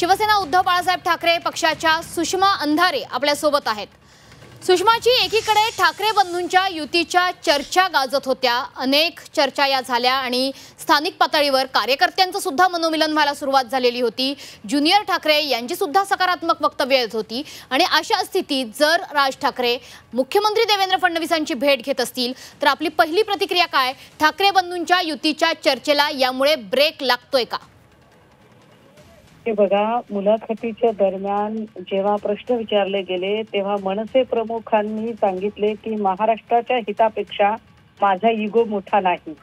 शिवसेना उद्धव बाळासाहेब ठाकरे पक्षाच्या सुषमा अंधारे आपल्या सोबत आहेत। सुषमाजी, एकीकडे ठाकरे बंधूंच्या युतीच्या चर्चा गाजत होत्या, अनेक चर्चा या झाल्या आणि स्थानिक पातळीवर कार्यकर्त्यांचं सुद्धा मनोमिलन व्हायला सुरुवात झालेली होती। ज्युनियर ठाकरे यांची सुद्धा सकारात्मक वक्तव्य येत होती आणि अशा स्थितीत जर राज ठाकरे मुख्यमंत्री देवेंद्र फडणवीसांची भेट घेत असतील तर आपली पहिली प्रतिक्रिया काय? ठाकरे बंधूंच्या युतीच्या चर्चेला यामुळे ब्रेक लागतोय का? हे बघा, मुलाखतीच्या दरम्यान जेव्हा प्रश्न विचारले गेले तेव्हा मनसे प्रमुखांनी सांगितले की महाराष्ट्राच्या हितापेक्षा माझा इगो मोठा नाही,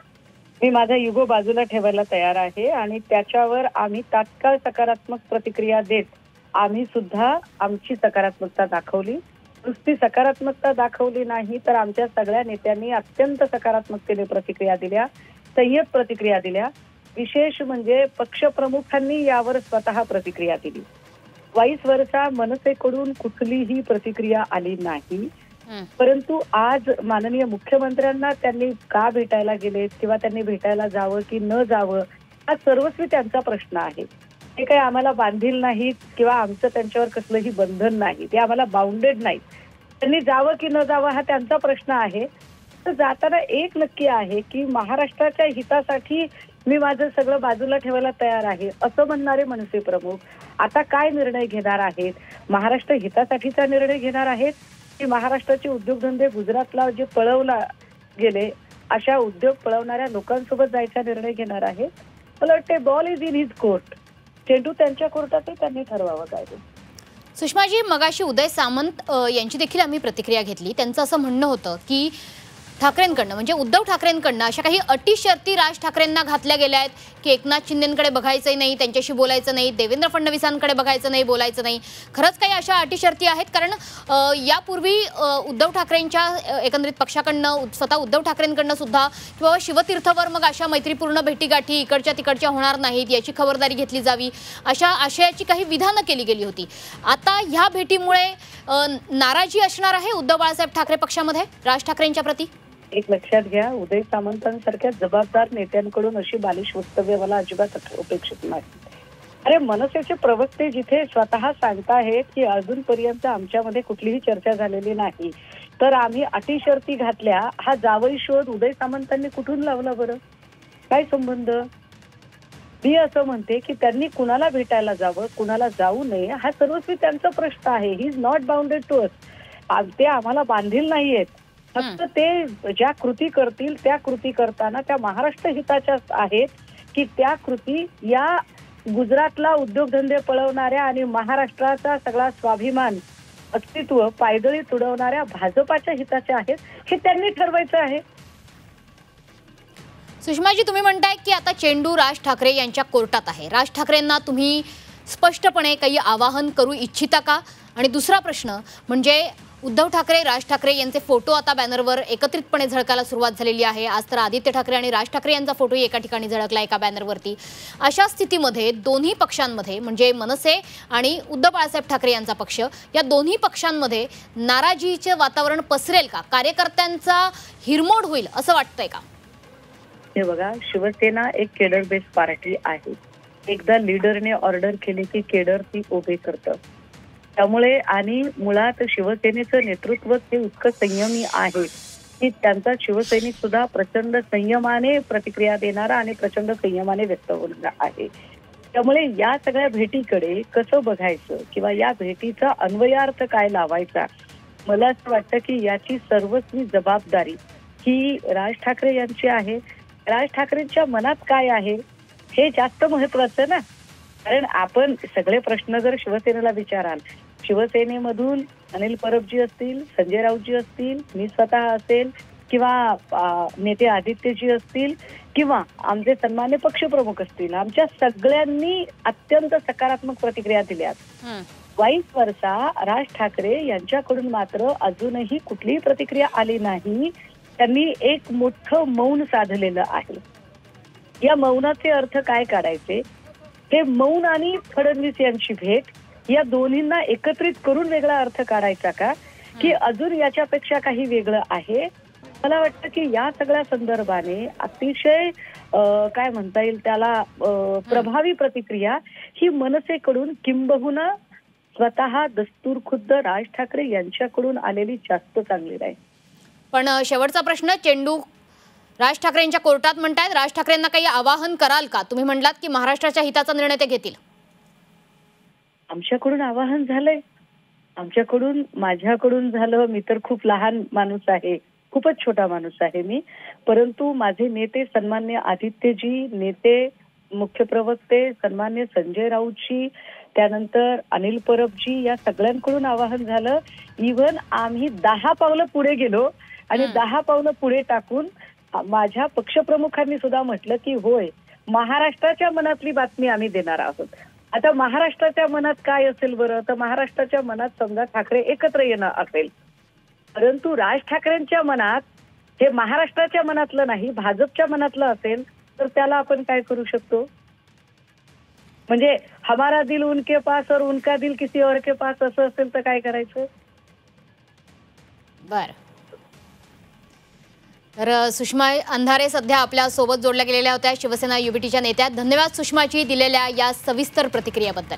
मी माझा इगो बाजूला ठेवायला तयार आहे आणि त्याच्यावर आम्ही तात्काळ सकारात्मक प्रतिक्रिया देत आम्ही सुद्धा आमची सकारात्मकता दाखवली। नुसती सकारात्मकता दाखवली नाही तर आमच्या सगळ्या नेत्यांनी अत्यंत सकारात्मकतेने प्रतिक्रिया दिल्या, संयत प्रतिक्रिया दिल्या। विशेष म्हणजे पक्षप्रमुखांनी यावर स्वतः प्रतिक्रिया दिली। वाईस वर्षा मनसेकडून कुठलीही प्रतिक्रिया आली नाही, परंतु आज माननीय मुख्यमंत्र्यांना त्यांनी का भेटायला गेलेत किंवा त्यांनी भेटायला जावं की न जावं हा सर्वस्वी त्यांचा प्रश्न आहे। ते काही आम्हाला बांधील नाहीत किंवा आमचं त्यांच्यावर कसलंही बंधन नाही, ते आम्हाला बाउंडेड नाहीत। त्यांनी जावं की न जावं हा त्यांचा प्रश्न आहे। तर जाताना एक नक्की आहे की महाराष्ट्राच्या हितासाठी मी माझं सगळं बाजूला ठेवायला तयार आहे असं म्हणणारे मनसे प्रमुख आता काय निर्णय घेणार आहेत? महाराष्ट्र हितासाठीचा निर्णय घेणार आहेत की महाराष्ट्राचे उद्योगधंदे गुजरातला जे पळवला गेले अशा उद्योग पळवणाऱ्या लोकांसोबत जायचा निर्णय घेणार आहेत? मला वाटते ball is in his court, चेंडू त्यांच्या कोर्टात त्यांनी ठरवावं काय ते। सुषमाजी, मगाशी उदय सामंत यांची देखील आम्ही प्रतिक्रिया घेतली। त्यांचं असं म्हणणं होतं की ठाकरेंकडनं म्हणजे उद्धव ठाकरेंकडनं अशा काही अटी शर्ती राज ठाकरेंना घातल्या गेल्या आहेत की एकनाथ शिंदेंकडे बघायचंही नाही, त्यांच्याशी बोलायचं नाही, देवेंद्र फडणवीसांकडे बघायचं नाही, बोलायचं नाही। खरंच काही अशा अटी शर्ती आहेत? कारण यापूर्वी उद्धव ठाकरेंच्या एकंदरीत पक्षाकडनं स्वतः उद्धव ठाकरेंकडनं सुद्धा किंवा शिवतीर्थवर मग अशा मैत्रीपूर्ण भेटीगाठी इकडच्या तिकडच्या होणार नाहीत याची खबरदारी घेतली जावी अशा आशयाची काही विधानं केली गेली होती। आता ह्या भेटीमुळे नाराजी असणार आहे उद्धव बाळासाहेब ठाकरे पक्षामध्ये राज ठाकरेंच्या प्रती? एक लक्षात घ्या, उदय सामंतांसारख्या जबाबदार नेत्यांकडून अशी बालिश वक्तव्य मला अजिबात अपेक्षित नाही। अरे, मनसेचे प्रवक्ते जिथे स्वतः सांगताहेत की अजूनपर्यंत आमच्यामध्ये कुठलीही चर्चा झालेली नाही, तर आम्ही अटी शर्ती घातल्या, हा जावई शोध उदय सामंतांनी कुठून लावला बरं? काय संबंध? मी असं म्हणते की त्यांनी कुणाला भेटायला जावं, कुणाला जाऊ नये हा सर्वस्वी त्यांचा प्रश्न आहे। He is not bounded to us, ते आम्हाला बांधील नाहीयेत। फक्त ते ज्या कृती करतील त्या कृती करताना त्या महाराष्ट्र हिताच्या आहेत की त्या कृती या गुजरातला उद्योगधंदे पळवणाऱ्या आणि महाराष्ट्राचा सगळा स्वाभिमान अस्तित्व पायदळी तुडवणाऱ्या भाजपाच्या हिताच्या आहेत, हे त्यांनी ठरवायचं आहे। सुषमाजी, तुम्ही म्हणताय की आता चेंडू राज ठाकरे यांच्या कोर्टात आहे। राज ठाकरेंना तुम्ही स्पष्टपणे काही आवाहन करू इच्छिता का? आणि दुसरा प्रश्न म्हणजे उद्धव ठाकरे राज ठाकरे यांचे फोटो आता बॅनरवर एकत्रितपणे झळकायला सुरुवात झालेली आहे। आज तर आदित्य ठाकरे आणि राज ठाकरे यांचा फोटो एका ठिकाणी झळकला एका बॅनरवरती। अशा स्थितीमध्ये दोन्ही पक्षांमध्ये म्हणजे मनसे आणि उद्धव बाळासाहेब ठाकरे यांचा पक्ष या दोन्ही पक्षांमध्ये नाराजीचे वातावरण पसरेल का? कार्यकर्त्यांचा हिरमोड होईल असं वाटतंय का? हे बघा, शिवसेना एक केडर बेस पार्टी आहे। एकदा लीडरने ऑर्डर केली की केडर ती ओबे करतं। त्यामुळे आणि मुळात शिवसेनेचं नेतृत्व हे इतकं संयमी आहे की त्यांचा शिवसैनिक सुद्धा प्रचंड संयमाने प्रतिक्रिया देणारा आणि प्रचंड संयमाने व्यक्त होणारा आहे। त्यामुळे या सगळ्या भेटीकडे कसं बघायचं किंवा या भेटीचा अन्वयार्थ काय लावायचा, मला असं वाटतं की याची सर्वस्वी जबाबदारी ही राज ठाकरे यांची आहे। राज ठाकरेंच्या मनात काय आहे हे जास्त महत्वाचं ना, कारण आपण सगळे प्रश्न जर शिवसेनेला विचाराल, शिवसेनेमधून अनिल परबजी असतील, संजय राऊतजी असतील, मी स्वतः असेल किंवा नेते आदित्यजी असतील किंवा आमचे सन्मान्य पक्षप्रमुख असतील, आमच्या सगळ्यांनी अत्यंत सकारात्मक प्रतिक्रिया दिल्यात। वाईस वर्षा राज ठाकरे यांच्याकडून मात्र अजूनही कुठलीही प्रतिक्रिया आली नाही। त्यांनी एक मोठं मौन साधलेलं आहे। या मौनाचे अर्थ काय काढायचे? हे मौन आणि फडणवीस यांची भेट या दोन्हींना एकत्रित करून वेगळा अर्थ काढायचा का, की अजून याच्यापेक्षा काही वेगळं आहे? मला वाटतं की या सगळ्या संदर्भाने अतिशय काय म्हणता येईल त्याला प्रभावी प्रतिक्रिया ही मनसेकडून किंबहुना स्वतः दस्तूर खुद्द राज ठाकरे यांच्याकडून आलेली जास्त चांगली राहील. पण शेवटचा प्रश्न, चेंडू राज ठाकरेंच्या कोर्टात म्हणतायत. राज ठाकरेंना काही आवाहन कराल का? तुम्ही म्हणलात की महाराष्ट्राच्या हिताचा निर्णय ते घेतील. आमच्याकडून आवाहन झालंय, आमच्याकडून माझ्याकडून झालं. मी तर खूप लहान माणूस आहे, खूपच छोटा माणूस आहे मी, परंतु माझे नेते सन्मान्य आदित्यजी, नेते मुख्य प्रवक्ते सन्मान्य संजय राऊतजी, त्यानंतर अनिल परबजी, या सगळ्यांकडून आवाहन झालं. इव्हन आम्ही 10 पावलं पुढे गेलो आणि 10 पावलं पुढे टाकून माझ्या पक्षप्रमुखांनी सुद्धा म्हटलं की होय, महाराष्ट्राच्या मनातली बातमी आम्ही देणार आहोत. आता महाराष्ट्राच्या मनात काय असेल बरं? तर महाराष्ट्राच्या मनात समजा ठाकरे एकत्र येणं असेल, परंतु राज ठाकरेंच्या मनात हे महाराष्ट्राच्या मनातलं नाही, भाजपच्या मनातलं असेल तर त्याला आपण काय करू शकतो? म्हणजे हमारा दिल उनके पास और उनका दिल किसी और के पास असं असेल तर काय करायचं? बर. तर सुषमा अंधारे सध्या आपल्या सोबत जोडल्या गेलेल्या होत्या, शिवसेना युबीटीच्या नेत्या. धन्यवाद सुषमाजी दिलेल्या या सविस्तर प्रतिक्रियेबद्दल.